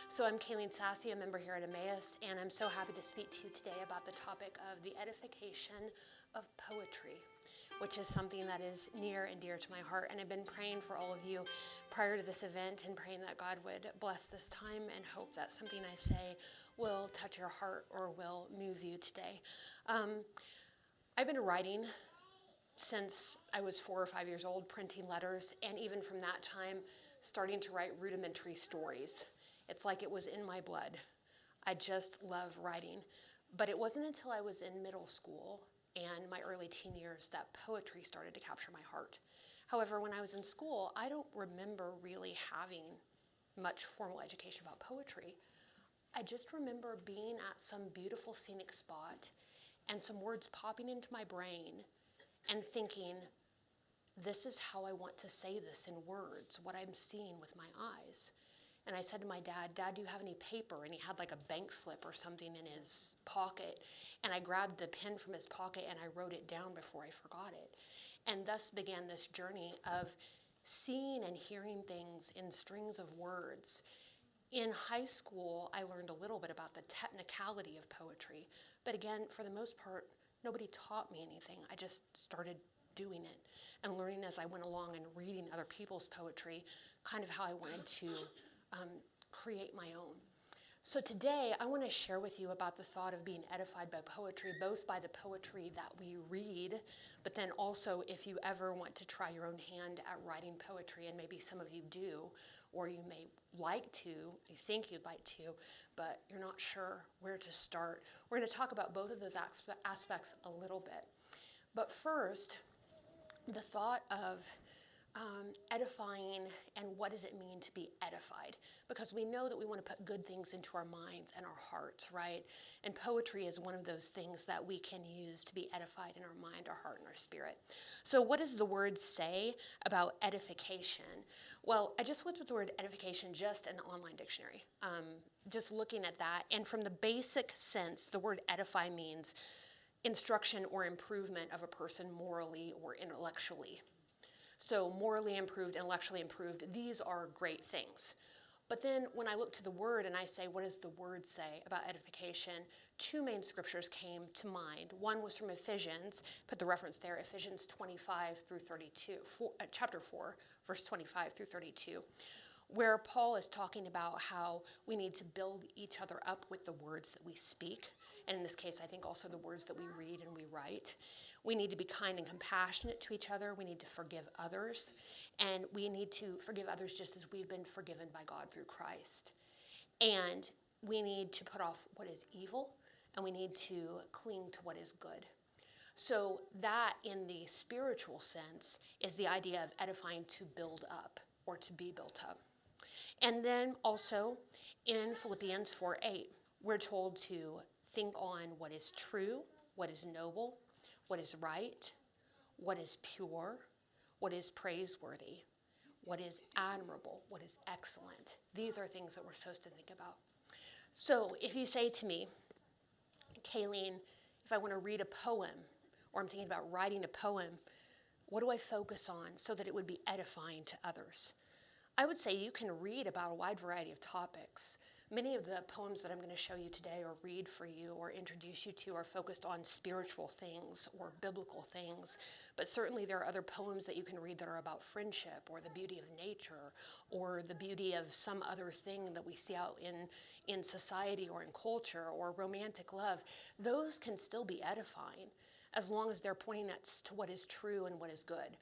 So I'm Kaylene Sasse, a member here at Emmaus, and I'm so happy to speak to you today about the topic of the edification of poetry, which is something that is near and dear to my heart. And I've been praying for all of you prior to this event and praying that God would bless this time and hope that something I say will touch your heart or will move you today. I've been writing since I was 4 or 5 years old, printing letters, and even from that time, starting to write rudimentary stories. It's like it was in my blood. I just love writing. But it wasn't until I was in middle school and my early teen years that poetry started to capture my heart. However, when I was in school, I don't remember really having much formal education about poetry. I just remember being at some beautiful scenic spot and some words popping into my brain and thinking, this is how I want to say this in words, what I'm seeing with my eyes. And I said to my dad, "Dad, do you have any paper?" And he had like a bank slip or something in his pocket. And I grabbed the pen from his pocket and I wrote it down before I forgot it. And thus began this journey of seeing and hearing things in strings of words. In high school, I learned a little bit about the technicality of poetry. But again, for the most part, nobody taught me anything. I just started doing it and learning as I went along and reading other people's poetry, kind of how I wanted to create my own. So today, I want to share with you about the thought of being edified by poetry, both by the poetry that we read, but then also if you ever want to try your own hand at writing poetry, and maybe some of you do, or you may like to, you think you'd like to, but you're not sure where to start. We're going to talk about both of those aspects a little bit. But first, the thought of edifying and what does it mean to be edified? Because we know that we want to put good things into our minds and our hearts, right? And poetry is one of those things that we can use to be edified in our mind, our heart, and our spirit. So what does the word say about edification? Well, I just looked at the word edification just in the online dictionary, just looking at that. And from the basic sense, the word edify means instruction or improvement of a person morally or intellectually. So morally improved, intellectually improved, these are great things. But then when I look to the word and I say, what does the word say about edification? 2 main scriptures came to mind. One was from Ephesians, put the reference there, Ephesians 25 through 32, chapter 4, verse 25 through 32, where Paul is talking about how we need to build each other up with the words that we speak. And in this case, I think also the words that we read and we write. We need to be kind and compassionate to each other. We need to forgive others. And we need to forgive others just as we've been forgiven by God through Christ. And we need to put off what is evil, and we need to cling to what is good. So that, in the spiritual sense, is the idea of edifying to build up or to be built up. And then also in Philippians 4:8, we're told to think on what is true, what is noble, what is right, what is pure, what is praiseworthy, what is admirable, what is excellent. These are things that we're supposed to think about. So if you say to me, Kaylene, if I want to read a poem, or I'm thinking about writing a poem, what do I focus on so that it would be edifying to others? I would say you can read about a wide variety of topics. Many of the poems that I'm going to show you today or read for you or introduce you to are focused on spiritual things or biblical things. But certainly there are other poems that you can read that are about friendship or the beauty of nature or the beauty of some other thing that we see out in society or in culture or romantic love. Those can still be edifying as long as they're pointing us to what is true and what is good.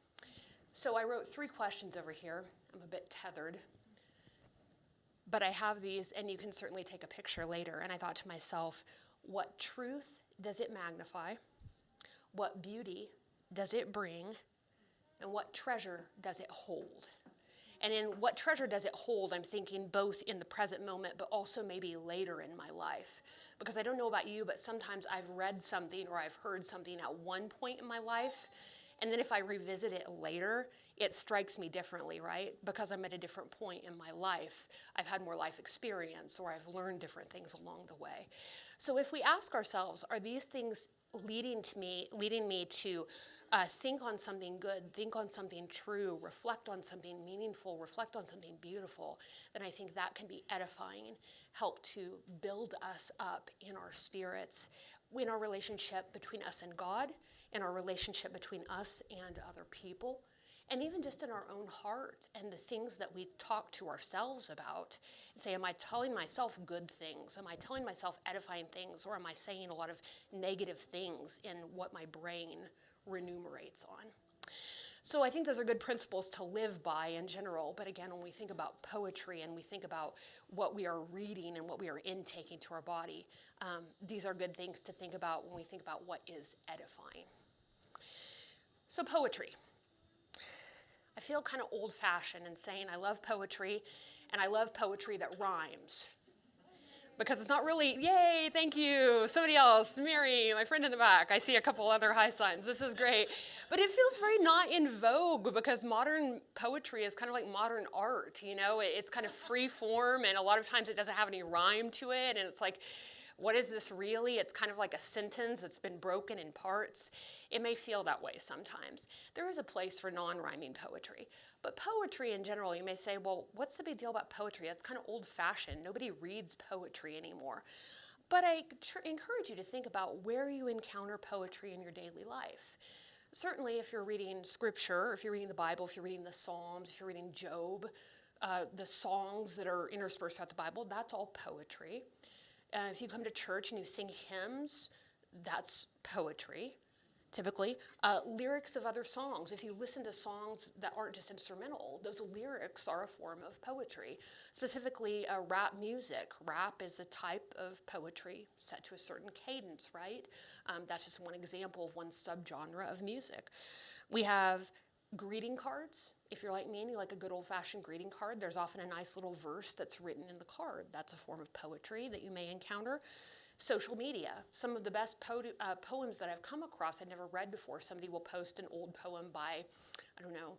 So I wrote 3 questions over here. I'm a bit tethered. But I have these, and you can certainly take a picture later. And I thought to myself, what truth does it magnify? What beauty does it bring? And what treasure does it hold? And in what treasure does it hold, I'm thinking both in the present moment, but also maybe later in my life. Because I don't know about you, but sometimes I've read something or I've heard something at one point in my life, and then if I revisit it later, it strikes me differently, right? Because I'm at a different point in my life. I've had more life experience, or I've learned different things along the way. So if we ask ourselves, are these things leading me to Think on something good, think on something true, reflect on something meaningful, reflect on something beautiful, then I think that can be edifying, help to build us up in our spirits, in our relationship between us and God, in our relationship between us and other people, and even just in our own heart and the things that we talk to ourselves about. And say, am I telling myself good things? Am I telling myself edifying things? Or am I saying a lot of negative things in what my brain remunerates on? So I think those are good principles to live by in general. But again, when we think about poetry and we think about what we are reading and what we are intaking to our body, these are good things to think about when we think about what is edifying. So poetry. I feel kind of old-fashioned in saying I love poetry, and I love poetry that rhymes. Because it's not really, yay, thank you, somebody else, Mary, my friend in the back. I see a couple other high signs. This is great. But it feels very not in vogue because modern poetry is kind of like modern art, you know? It's kind of free form, and a lot of times it doesn't have any rhyme to it, and it's like, what is this really? It's kind of like a sentence that's been broken in parts. It may feel that way sometimes. There is a place for non-rhyming poetry. But poetry in general, you may say, well, what's the big deal about poetry? That's kind of old-fashioned. Nobody reads poetry anymore. But I encourage you to think about where you encounter poetry in your daily life. Certainly if you're reading scripture, if you're reading the Bible, if you're reading the Psalms, if you're reading Job, the songs that are interspersed throughout the Bible, that's all poetry. If you come to church and you sing hymns, that's poetry, typically. Lyrics of other songs. If you listen to songs that aren't just instrumental, those lyrics are a form of poetry. Specifically, rap music. Rap is a type of poetry set to a certain cadence, right? That's just one example of one subgenre of music. We have greeting cards. If you're like me and you like a good old-fashioned greeting card, there's often a nice little verse that's written in the card. That's a form of poetry that you may encounter. Social media. Some of the best poems that I've come across I'd never read before. Somebody will post an old poem by, I don't know,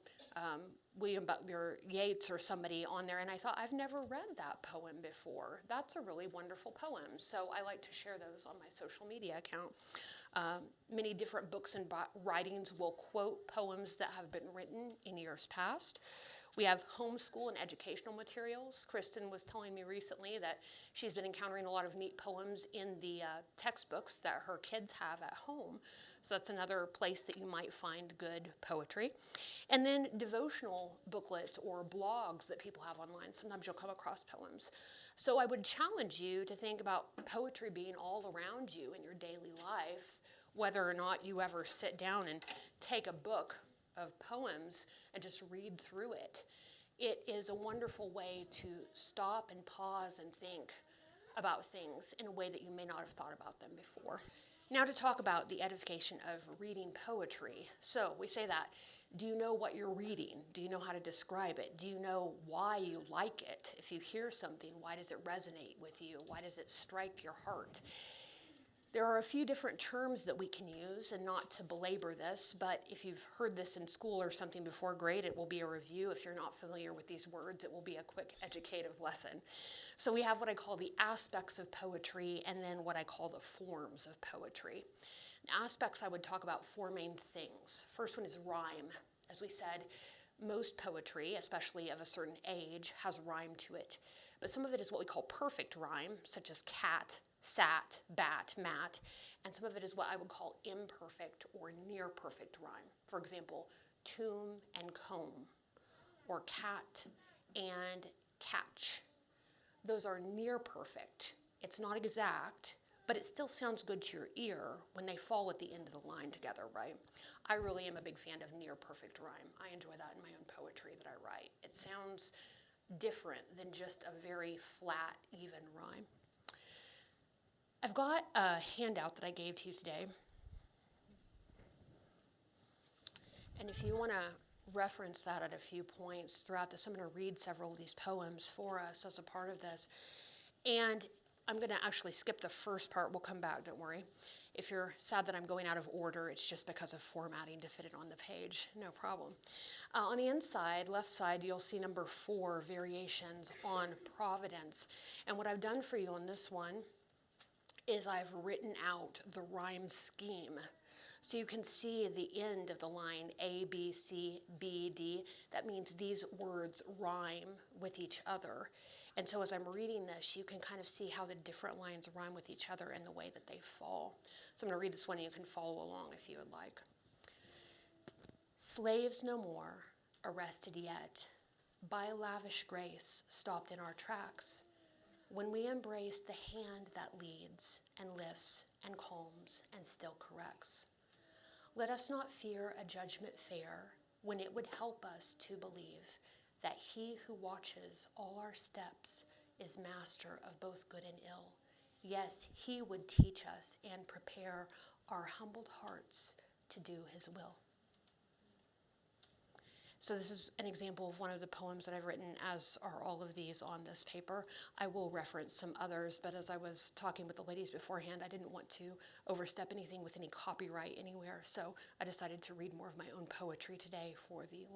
William Butler Yeats or somebody on there, and I thought, I've never read that poem before. That's a really wonderful poem. So I like to share those on my social media account. Many different books and writings will quote poems that have been written in years past. We have homeschool and educational materials. Kristen was telling me recently that she's been encountering a lot of neat poems in the textbooks that her kids have at home. So that's another place that you might find good poetry. And then devotional booklets or blogs that people have online. Sometimes you'll come across poems. So I would challenge you to think about poetry being all around you in your daily life, whether or not you ever sit down and take a book of poems and just read through it. It is a wonderful way to stop and pause and think about things in a way that you may not have thought about them before. Now to talk about the edification of reading poetry. So we say that. Do you know what you're reading? Do you know how to describe it? Do you know why you like it? If you hear something, why does it resonate with you? Why does it strike your heart? There are a few different terms that we can use, and not to belabor this, but if you've heard this in school or something before, great, it will be a review. If you're not familiar with these words, it will be a quick educative lesson. So we have what I call the aspects of poetry, and then what I call the forms of poetry. In aspects, I would talk about four main things. First one is rhyme. As we said, most poetry, especially of a certain age, has rhyme to it. But some of it is what we call perfect rhyme, such as cat, sat, bat, mat, and some of it is what I would call imperfect or near perfect rhyme. For example, tomb and comb, or cat and catch. Those are near perfect. It's not exact, but it still sounds good to your ear when they fall at the end of the line together, right? I really am a big fan of near perfect rhyme. I enjoy that in my own poetry that I write. It sounds different than just a very flat, even rhyme. I've got a handout that I gave to you today. And if you want to reference that at a few points throughout this, I'm going to read several of these poems for us as a part of this. And I'm going to actually skip the first part. We'll come back, don't worry. If you're sad that I'm going out of order, it's just because of formatting to fit it on the page. No problem. On the inside, left side, you'll see number 4, variations on providence. And what I've done for you on this one is I've written out the rhyme scheme. So you can see the end of the line A, B, C, B, D. That means these words rhyme with each other. And so as I'm reading this, you can kind of see how the different lines rhyme with each other and the way that they fall. So I'm going to read this one and you can follow along if you would like. Slaves no more, arrested yet, by lavish grace stopped in our tracks, when we embrace the hand that leads and lifts and calms and still corrects. Let us not fear a judgment fair when it would help us to believe that he who watches all our steps is master of both good and ill. Yes, he would teach us and prepare our humbled hearts to do his will. So this is an example of one of the poems that I've written, as are all of these on this paper. I will reference some others, but as I was talking with the ladies beforehand, I didn't want to overstep anything with any copyright anywhere, so I decided to read more of my own poetry today for the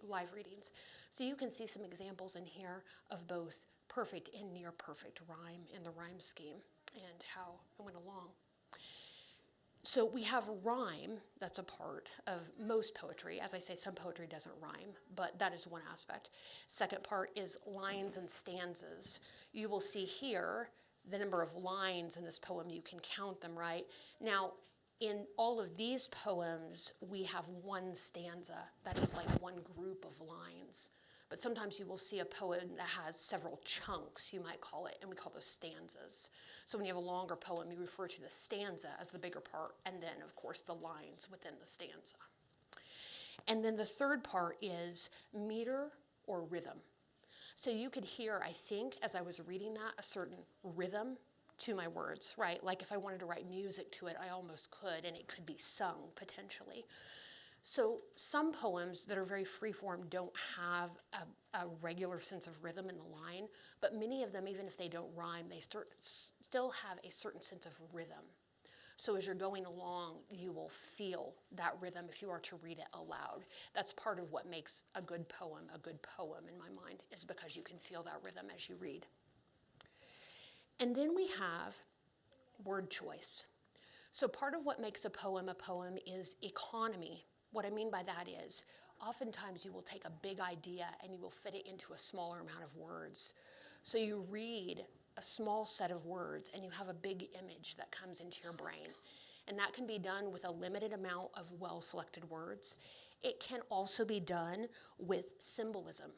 live readings. So you can see some examples in here of both perfect and near perfect rhyme in the rhyme scheme and how it went along. So we have rhyme, that's a part of most poetry. As I say, some poetry doesn't rhyme, but that is one aspect. Second part is lines and stanzas. You will see here the number of lines in this poem. You can count them, right? Now, in all of these poems, we have one stanza. That is like one group of lines. But sometimes you will see a poem that has several chunks, you might call it, and we call those stanzas. So when you have a longer poem, you refer to the stanza as the bigger part, and then, of course, the lines within the stanza. And then the third part is meter or rhythm. So you could hear, I think, as I was reading that, a certain rhythm to my words, right? Like if I wanted to write music to it, I almost could, and it could be sung, potentially. So some poems that are very freeform don't have a regular sense of rhythm in the line, but many of them, even if they don't rhyme, they still have a certain sense of rhythm. So as you're going along, you will feel that rhythm if you are to read it aloud. That's part of what makes a good poem in my mind, is because you can feel that rhythm as you read. And then we have word choice. So part of what makes a poem is economy. What I mean by that is, oftentimes you will take a big idea and you will fit it into a smaller amount of words. So you read a small set of words and you have a big image that comes into your brain. And that can be done with a limited amount of well-selected words. It can also be done with symbolism.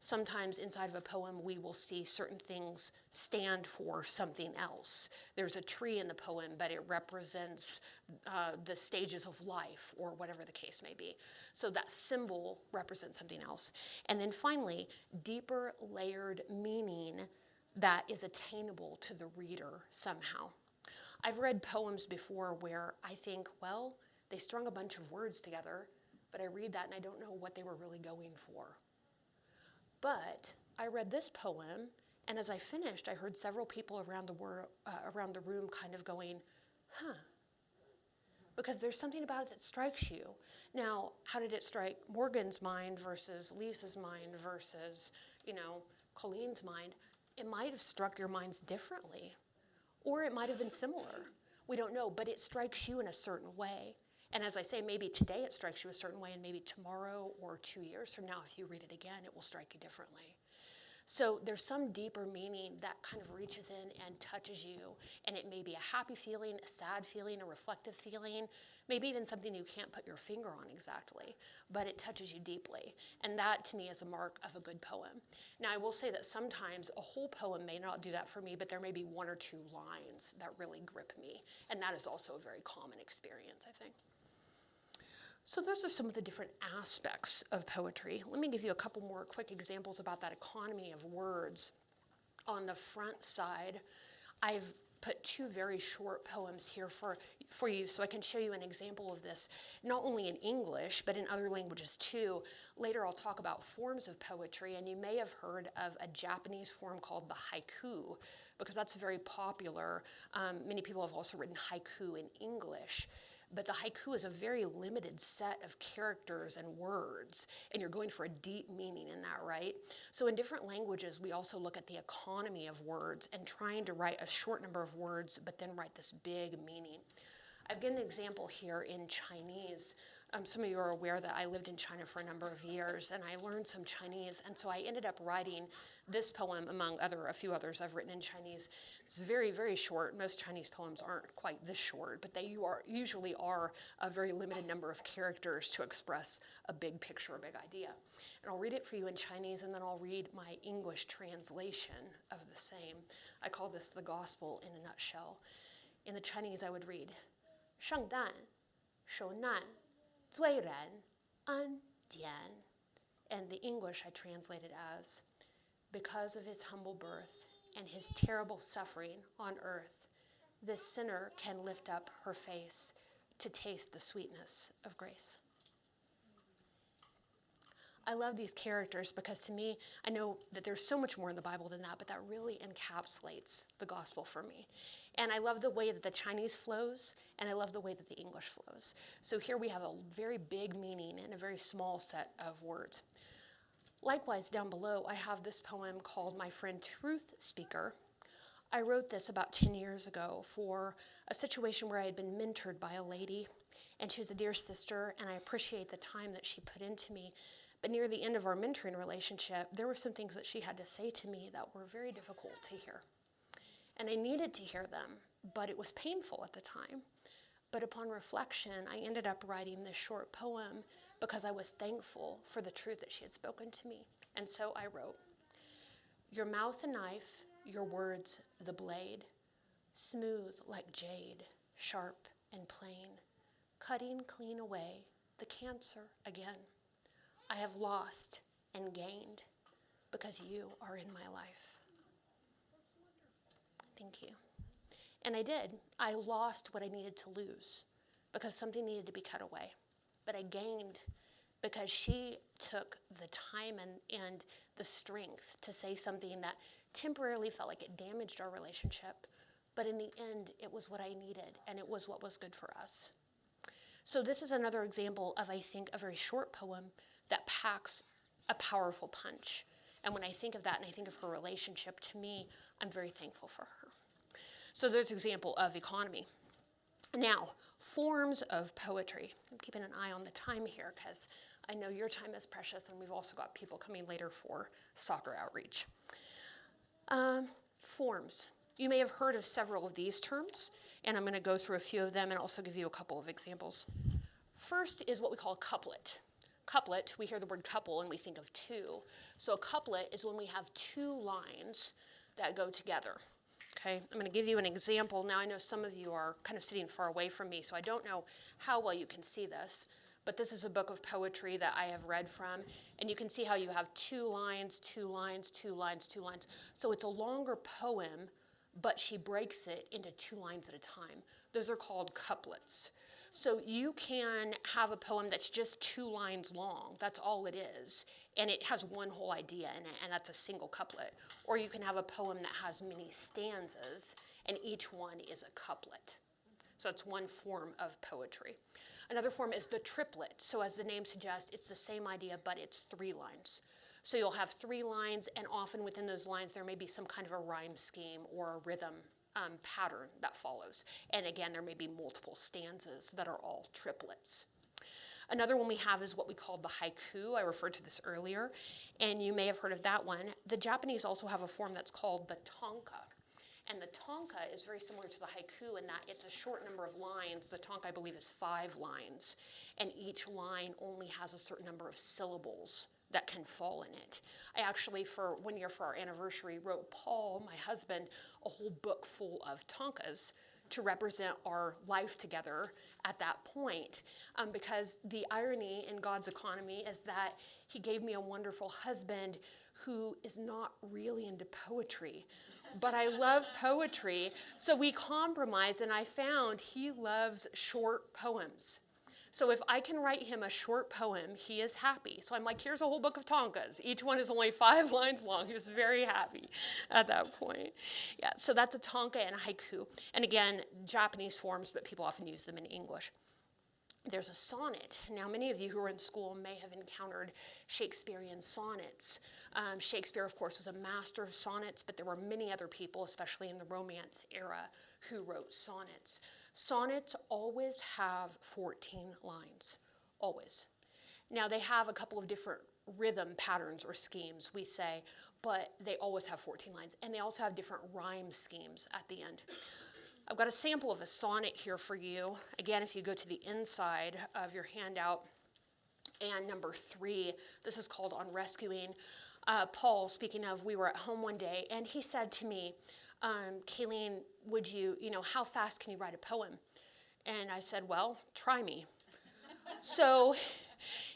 Sometimes inside of a poem, we will see certain things stand for something else. There's a tree in the poem, but it represents the stages of life, or whatever the case may be. So that symbol represents something else. And then finally, deeper layered meaning that is attainable to the reader somehow. I've read poems before where I think, well, they strung a bunch of words together, but I read that and I don't know what they were really going for. But I read this poem, and as I finished, I heard several people around the room kind of going, huh. Because there's something about it that strikes you. Now, how did it strike Morgan's mind versus Lisa's mind versus, Colleen's mind? It might have struck your minds differently, or it might have been similar. We don't know, but it strikes you in a certain way. And as I say, maybe today it strikes you a certain way, and maybe tomorrow or 2 years from now, if you read it again, it will strike you differently. So there's some deeper meaning that kind of reaches in and touches you, and it may be a happy feeling, a sad feeling, a reflective feeling, maybe even something you can't put your finger on exactly, but it touches you deeply. And that, to me, is a mark of a good poem. Now, I will say that sometimes a whole poem may not do that for me, but there may be one or two lines that really grip me, and that is also a very common experience, I think. So those are some of the different aspects of poetry. Let me give you a couple more quick examples about that economy of words. On the front side, I've put two very short poems here for you so I can show you an example of this, not only in English, but in other languages too. Later I'll talk about forms of poetry, and you may have heard of a Japanese form called the haiku, because that's very popular. Many people have also written haiku in English. But the haiku is a very limited set of characters and words, and you're going for a deep meaning in that, right? So in different languages, we also look at the economy of words and trying to write a short number of words, but then write this big meaning. I've given an example here in Chinese. Some of you are aware that I lived in China for a number of years, and I learned some Chinese, and so I ended up writing this poem among a few others I've written in Chinese. It's very, very short. Most Chinese poems aren't quite this short, but they usually are a very limited number of characters to express a big picture, a big idea. And I'll read it for you in Chinese, and then I'll read my English translation of the same. I call this the gospel in a nutshell. In the Chinese, I would read, 圣诞受难虽然恩典. And the English I translated as, because of his humble birth and his terrible suffering on earth, this sinner can lift up her face to taste the sweetness of grace. I love these characters because to me, I know that there's so much more in the Bible than that, but that really encapsulates the gospel for me. And I love the way that the Chinese flows, and I love the way that the English flows. So here we have a very big meaning in a very small set of words. Likewise, down below, I have this poem called My Friend Truth Speaker. I wrote this about 10 years ago for a situation where I had been mentored by a lady, and she was a dear sister, and I appreciate the time that she put into me. But near the end of our mentoring relationship, there were some things that she had to say to me that were very difficult to hear. And I needed to hear them, but it was painful at the time. But upon reflection, I ended up writing this short poem because I was thankful for the truth that she had spoken to me. And so I wrote, your mouth a knife, your words the blade, smooth like jade, sharp and plain, cutting clean away the cancer again. I have lost and gained because you are in my life. Thank you. And I did. I lost what I needed to lose because something needed to be cut away. But I gained because she took the time and the strength to say something that temporarily felt like it damaged our relationship. But in the end, it was what I needed, and it was what was good for us. So this is another example of, I think, a very short poem that packs a powerful punch. And when I think of that and I think of her relationship, to me, I'm very thankful for her. So there's an example of economy. Now, forms of poetry. I'm keeping an eye on the time here because I know your time is precious, and we've also got people coming later for soccer outreach. Forms. You may have heard of several of these terms, and I'm going to go through a few of them and also give you a couple of examples. First is what we call a couplet. Couplet, we hear the word couple and we think of two. So a couplet is when we have two lines that go together. Okay, I'm going to give you an example. Now I know some of you are kind of sitting far away from me, so I don't know how well you can see this. But this is a book of poetry that I have read from, and you can see how you have two lines, two lines, two lines, two lines. So it's a longer poem, but she breaks it into two lines at a time. Those are called couplets. So you can have a poem that's just two lines long, that's all it is, and it has one whole idea in it, and that's a single couplet. Or you can have a poem that has many stanzas, and each one is a couplet. So it's one form of poetry. Another form is the triplet. So as the name suggests, it's the same idea, but it's 3 lines. So you'll have 3 lines, and often within those lines there may be some kind of a rhyme scheme or a rhythm pattern that follows. And again, there may be multiple stanzas that are all triplets. Another one we have is what we call the haiku. I referred to this earlier, and you may have heard of that one. The Japanese also have a form that's called the tanka. And the tanka is very similar to the haiku in that it's a short number of lines. The tanka, I believe, is 5 lines, and each line only has a certain number of syllables that can fall in it. I actually, for 1 year for our anniversary, wrote Paul, my husband, a whole book full of tankas to represent our life together at that point. Because the irony in God's economy is that he gave me a wonderful husband who is not really into poetry. But I love poetry, so we compromised, and I found he loves short poems. So if I can write him a short poem, he is happy. So I'm like, here's a whole book of tankas. Each one is only 5 lines long. He was very happy at that point. Yeah, so that's a tanka and a haiku. And again, Japanese forms, but people often use them in English. there's a sonnet. Now, many of you who are in school may have encountered Shakespearean sonnets. Shakespeare, of course, was a master of sonnets, but there were many other people, especially in the Romance era, who wrote sonnets. Sonnets always have 14 lines, always. Now, they have a couple of different rhythm patterns or schemes, we say, but they always have 14 lines, and they also have different rhyme schemes at the end. I've got a sample of a sonnet here for you. Again, if you go to the inside of your handout, and number 3, this is called On Rescuing. Paul, speaking of, we were at home one day, and he said to me, Kaylene, would you, how fast can you write a poem? And I said, well, try me. So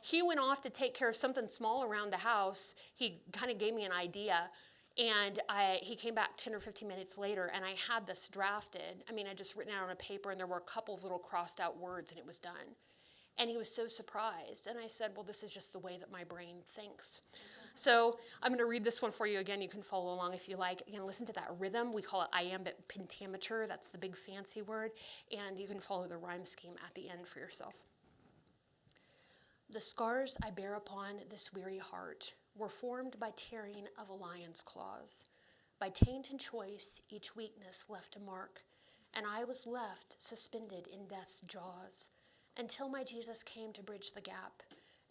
he went off to take care of something small around the house. He kind of gave me an idea. And he came back 10 or 15 minutes later, and I had this drafted. I just written it out on a paper, and there were a couple of little crossed out words, and it was done. And he was so surprised. And I said, well, this is just the way that my brain thinks. So I'm going to read this one for you again. You can follow along if you like. Again, listen to that rhythm. We call it iambic pentameter. That's the big fancy word. And you can follow the rhyme scheme at the end for yourself. The scars I bear upon this weary heart were formed by tearing of a lion's claws. By taint and choice, each weakness left a mark, and I was left suspended in death's jaws, until my Jesus came to bridge the gap,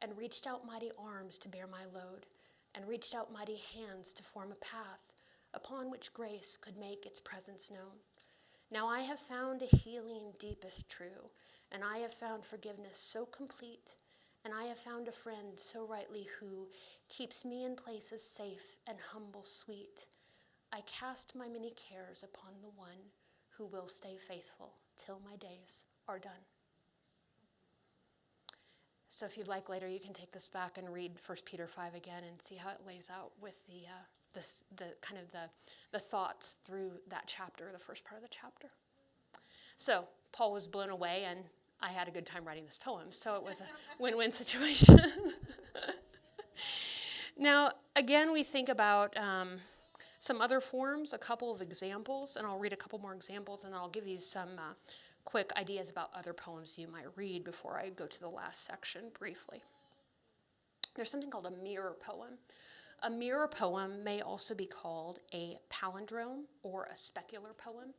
and reached out mighty arms to bear my load, and reached out mighty hands to form a path upon which grace could make its presence known. Now I have found a healing deepest true, and I have found forgiveness so complete, and I have found a friend so rightly who keeps me in places safe and humble sweet. I cast my many cares upon the one who will stay faithful till my days are done. So if you'd like later, you can take this back and read 1 Peter 5 again and see how it lays out with the thoughts through that chapter, the first part of the chapter. So Paul was blown away, and I had a good time writing this poem, so it was a win-win situation. Now, again, we think about some other forms, a couple of examples, and I'll read a couple more examples, and I'll give you some quick ideas about other poems you might read before I go to the last section briefly. There's something called a mirror poem. A mirror poem may also be called a palindrome or a specular poem.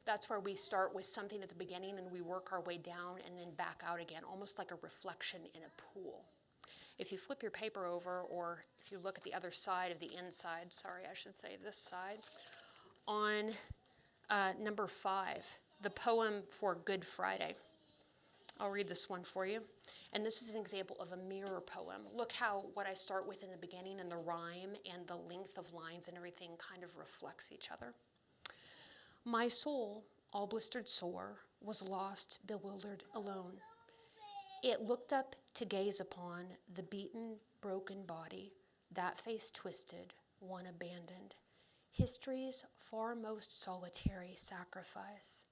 That's where we start with something at the beginning and we work our way down and then back out again, almost like a reflection in a pool. If you flip your paper over, or if you look at the other side of the inside, this side, on number 5, the poem for Good Friday. I'll read this one for you. And this is an example of a mirror poem. Look how what I start with in the beginning and the rhyme and the length of lines and everything kind of reflects each other. My soul, all blistered sore, was lost, bewildered, alone. It looked up to gaze upon the beaten, broken body, that face twisted, one abandoned. History's far most solitary sacrifice,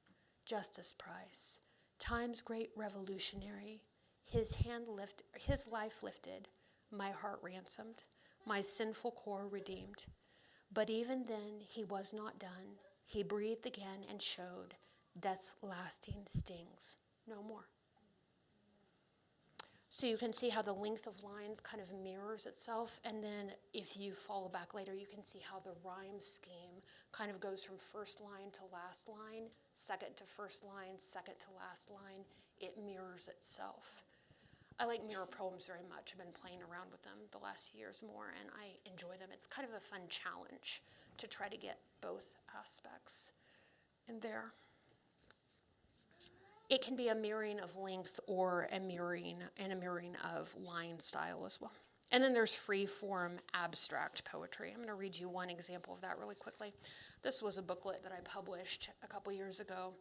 justice price, time's great revolutionary, his life lifted, my heart ransomed, my sinful core redeemed. But even then he was not done. He breathed again and showed death's lasting stings no more. So you can see how the length of lines kind of mirrors itself, and then if you follow back later, you can see how the rhyme scheme kind of goes from first line to last line, second to first line, second to last line. It mirrors itself. I like mirror poems very much. I've been playing around with them the last few years more, and I enjoy them. It's kind of a fun challenge to try to get both aspects in there. It can be a mirroring of length or a mirroring of line style as well. And then there's free-form abstract poetry. I'm going to read you one example of that really quickly. This was a booklet that I published a couple years ago.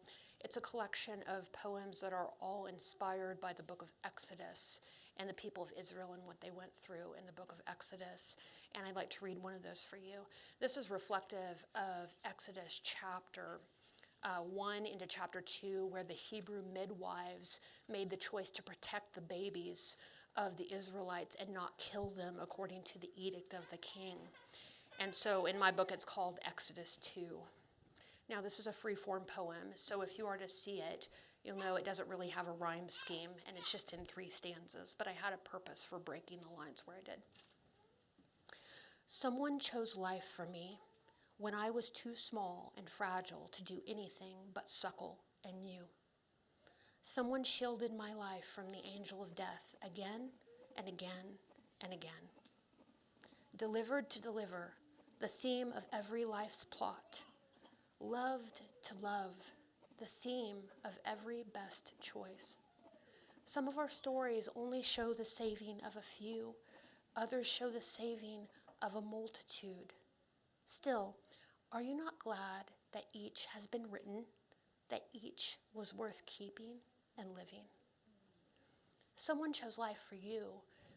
It's a collection of poems that are all inspired by the book of Exodus and the people of Israel and what they went through in the book of Exodus. And I'd like to read one of those for you. This is reflective of Exodus chapter 1 into chapter 2, where the Hebrew midwives made the choice to protect the babies of the Israelites and not kill them according to the edict of the king. And so in my book, it's called Exodus 2. Now, this is a free-form poem, so if you are to see it, you'll know it doesn't really have a rhyme scheme, and it's just in 3 stanzas, but I had a purpose for breaking the lines where I did. Someone chose life for me when I was too small and fragile to do anything but suckle and mew. Someone shielded my life from the angel of death again and again and again. Delivered to deliver the theme of every life's plot. Loved to love the theme of every best choice. Some of our stories only show the saving of a few. Others show the saving of a multitude. Still, are you not glad that each has been written, that each was worth keeping and living? Someone chose life for you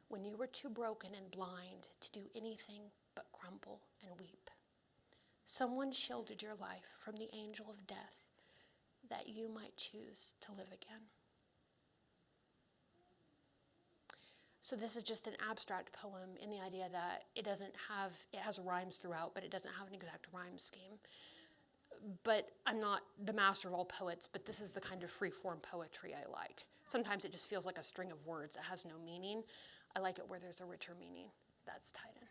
when you were too broken and blind to do anything but crumble and weep. Someone shielded your life from the angel of death that you might choose to live again. So this is just an abstract poem in the idea that it has rhymes throughout, but it doesn't have an exact rhyme scheme. But I'm not the master of all poets, but this is the kind of free-form poetry I like. Sometimes it just feels like a string of words that has no meaning. I like it where there's a richer meaning that's tied in.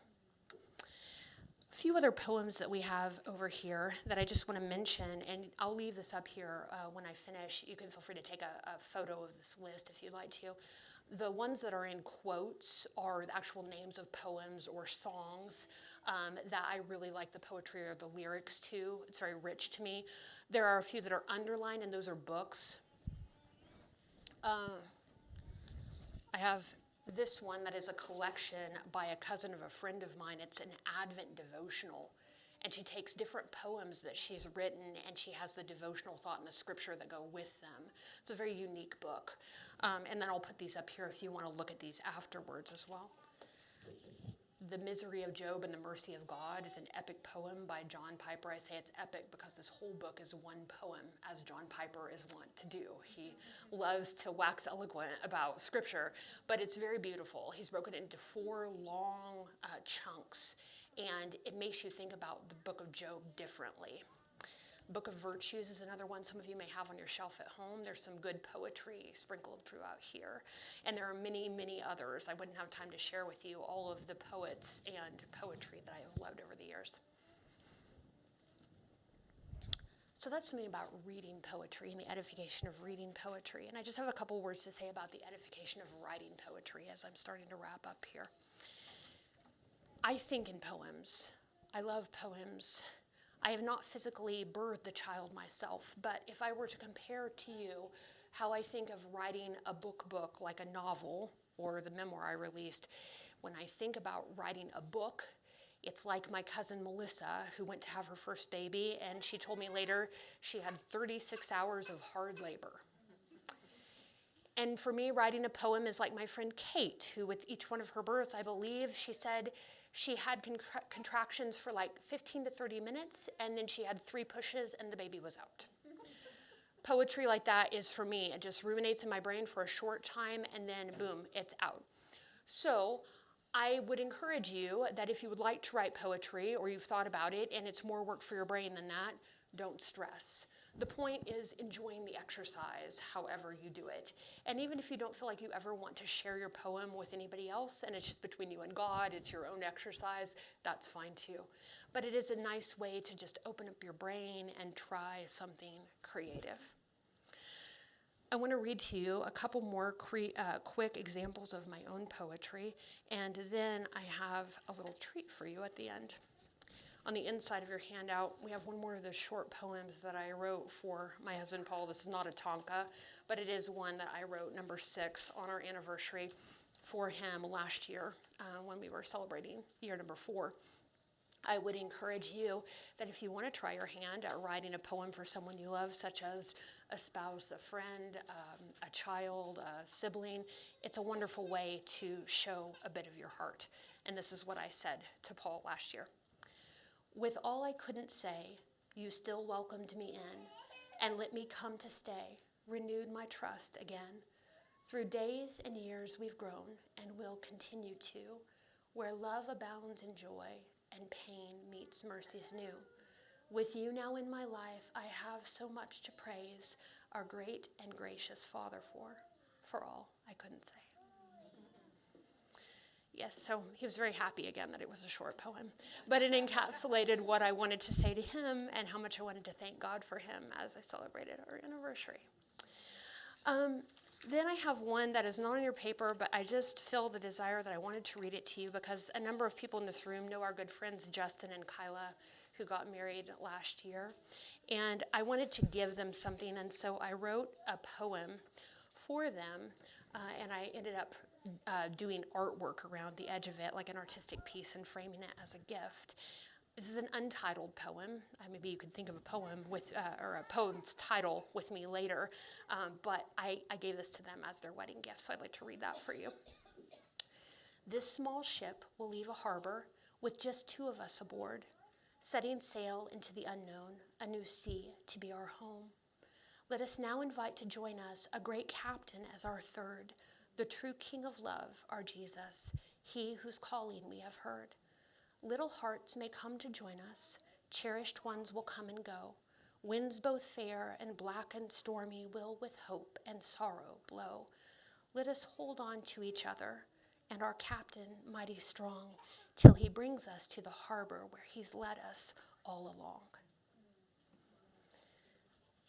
A few other poems that we have over here that I just want to mention, and I'll leave this up here when I finish. You can feel free to take a photo of this list if you'd like to. The ones that are in quotes are the actual names of poems or songs that I really like the poetry or the lyrics to. It's very rich to me. There are a few that are underlined, and those are books. I have this one that is a collection by a cousin of a friend of mine. It's an Advent devotional, and she takes different poems that she's written, and she has the devotional thought and the scripture that go with them. It's a very unique book. And then I'll put these up here if you want to look at these afterwards as well. The Misery of Job and the Mercy of God is an epic poem by John Piper. I say it's epic because this whole book is one poem, as John Piper is wont to do. He loves to wax eloquent about scripture, but it's very beautiful. He's broken it into 4 long chunks, and it makes you think about the book of Job differently. Book of Virtues is another one some of you may have on your shelf at home. There's some good poetry sprinkled throughout here. And there are many, many others. I wouldn't have time to share with you all of the poets and poetry that I have loved over the years. So that's something about reading poetry and the edification of reading poetry. And I just have a couple words to say about the edification of writing poetry as I'm starting to wrap up here. I think in poems. I love poems. I have not physically birthed a child myself, but if I were to compare to you how I think of writing a book like a novel or the memoir I released, when I think about writing a book, it's like my cousin Melissa, who went to have her first baby, and she told me later she had 36 hours of hard labor. And for me, writing a poem is like my friend Kate, who with each one of her births, I believe, she said she had contractions for like 15 to 30 minutes, and then she had 3 pushes, and the baby was out. Poetry like that is for me. It just ruminates in my brain for a short time, and then boom, it's out. So I would encourage you that if you would like to write poetry, or you've thought about it, and it's more work for your brain than that, don't stress. The point is enjoying the exercise, however you do it. And even if you don't feel like you ever want to share your poem with anybody else, and it's just between you and God, it's your own exercise, that's fine too. But it is a nice way to just open up your brain and try something creative. I want to read to you a couple more quick examples of my own poetry, and then I have a little treat for you at the end. On the inside of your handout, we have one more of those short poems that I wrote for my husband, Paul. This is not a Tonka, but it is one that I wrote, number 6, on our anniversary for him last year when we were celebrating year number 4. I would encourage you that if you want to try your hand at writing a poem for someone you love, such as a spouse, a friend, a child, a sibling, it's a wonderful way to show a bit of your heart. And this is what I said to Paul last year. With all I couldn't say, you still welcomed me in and let me come to stay, renewed my trust again. Through days and years we've grown and will continue to, where love abounds in joy and pain meets mercies new. With you now in my life, I have so much to praise our great and gracious Father for all I couldn't say. Yes, so he was very happy again that it was a short poem, but it encapsulated what I wanted to say to him and how much I wanted to thank God for him as I celebrated our anniversary. Then I have one that is not on your paper, but I just feel the desire that I wanted to read it to you because a number of people in this room know our good friends Justin and Kyla, who got married last year. And I wanted to give them something, and so I wrote a poem for them, and I ended up doing artwork around the edge of it, like an artistic piece, and framing it as a gift. This is an untitled poem. Maybe you could think of a poem with, or a poem's title with me later, but I gave this to them as their wedding gift, so I'd like to read that for you. This small ship will leave a harbor with just 2 of us aboard, setting sail into the unknown, a new sea to be our home. Let us now invite to join us a great captain as our third, the true King of love, our Jesus, he whose calling we have heard. Little hearts may come to join us, cherished ones will come and go. Winds both fair and black and stormy will with hope and sorrow blow. Let us hold on to each other, and our captain mighty strong, till he brings us to the harbor where he's led us all along.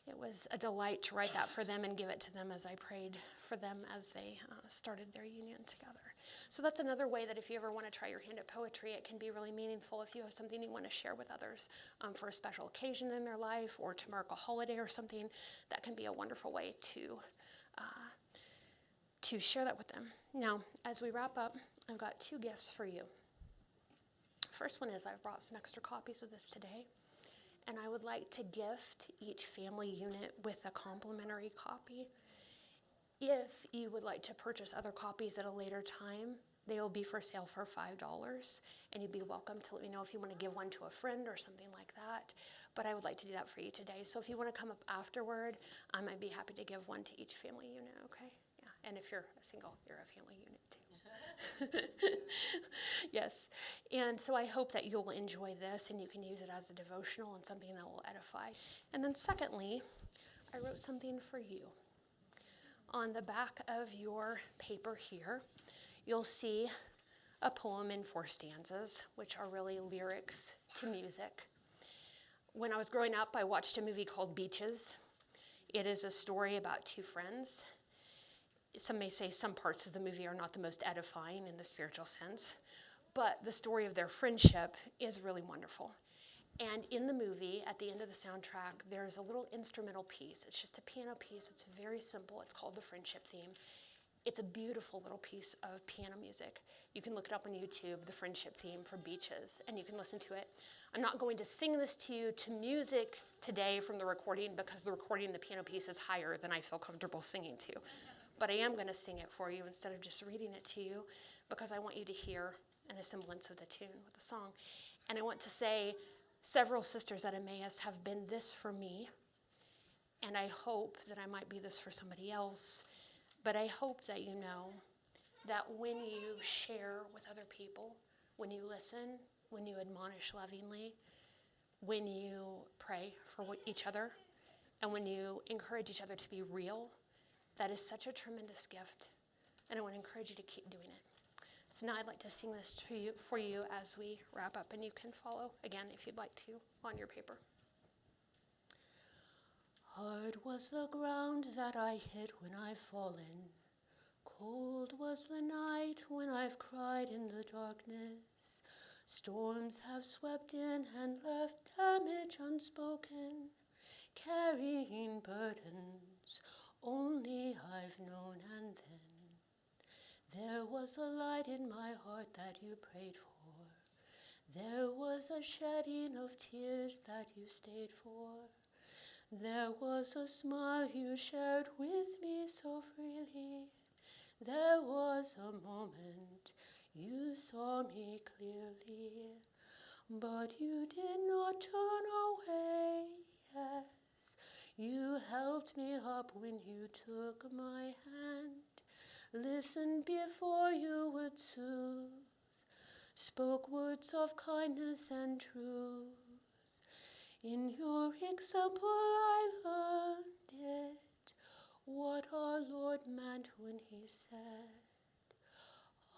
It was a delight to write that for them and give it to them as I prayed for them as they started their union together. So that's another way that if you ever want to try your hand at poetry, it can be really meaningful if you have something you want to share with others for a special occasion in their life or to mark a holiday or something. That can be a wonderful way to share that with them. Now, as we wrap up, I've got 2 gifts for you. First one is I've brought some extra copies of this today. And I would like to gift each family unit with a complimentary copy. If you would like to purchase other copies at a later time, they will be for sale for $5. And you'd be welcome to let me know if you want to give one to a friend or something like that. But I would like to do that for you today. So if you want to come up afterward, I might be happy to give one to each family unit, okay? Yeah. And if you're a single, you're a family unit too. Yes, and so I hope that you'll enjoy this and you can use it as a devotional and something that will edify. And then secondly, I wrote something for you. On the back of your paper here, you'll see a poem in 4 stanzas, which are really lyrics to music. When I was growing up, I watched a movie called Beaches. It is a story about 2 friends. Some may say some parts of the movie are not the most edifying in the spiritual sense, but the story of their friendship is really wonderful. And in the movie, at the end of the soundtrack, there's a little instrumental piece. It's just a piano piece. It's very simple. It's called the Friendship Theme. It's a beautiful little piece of piano music. You can look it up on YouTube, the Friendship Theme for Beaches, and you can listen to it. I'm not going to sing this to you to music today from the recording because the recording of the piano piece is higher than I feel comfortable singing to. But I am going to sing it for you instead of just reading it to you because I want you to hear a semblance of the tune with the song. And I want to say several sisters at Emmaus have been this for me, and I hope that I might be this for somebody else. But I hope that you know that when you share with other people, when you listen, when you admonish lovingly, when you pray for each other, and when you encourage each other to be real, that is such a tremendous gift, and I want to encourage you to keep doing it. So now I'd like to sing this for you as we wrap up, and you can follow, again, if you'd like to, on your paper. Hard was the ground that I hit when I've fallen. Cold was the night when I've cried in the darkness. Storms have swept in and left damage unspoken, carrying burdens only I've known. And then there was a light in my heart that you prayed for. There was a shedding of tears that you stayed for. There was a smile you shared with me so freely. There was a moment you saw me clearly, but you did not turn away. Yes, you helped me up when you took my hand, listened before you would soothe, spoke words of kindness and truth. In your example I learned it, what our Lord meant when he said,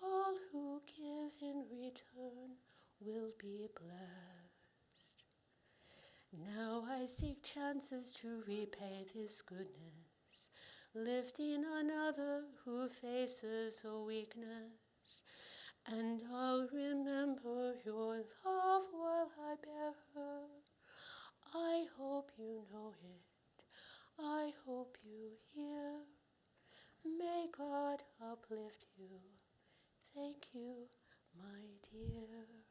all who give in return will be blessed. Now I seek chances to repay this goodness, lifting another who faces a weakness. And I'll remember your love while I bear her. I hope you know it. I hope you hear. May God uplift you. Thank you, my dear.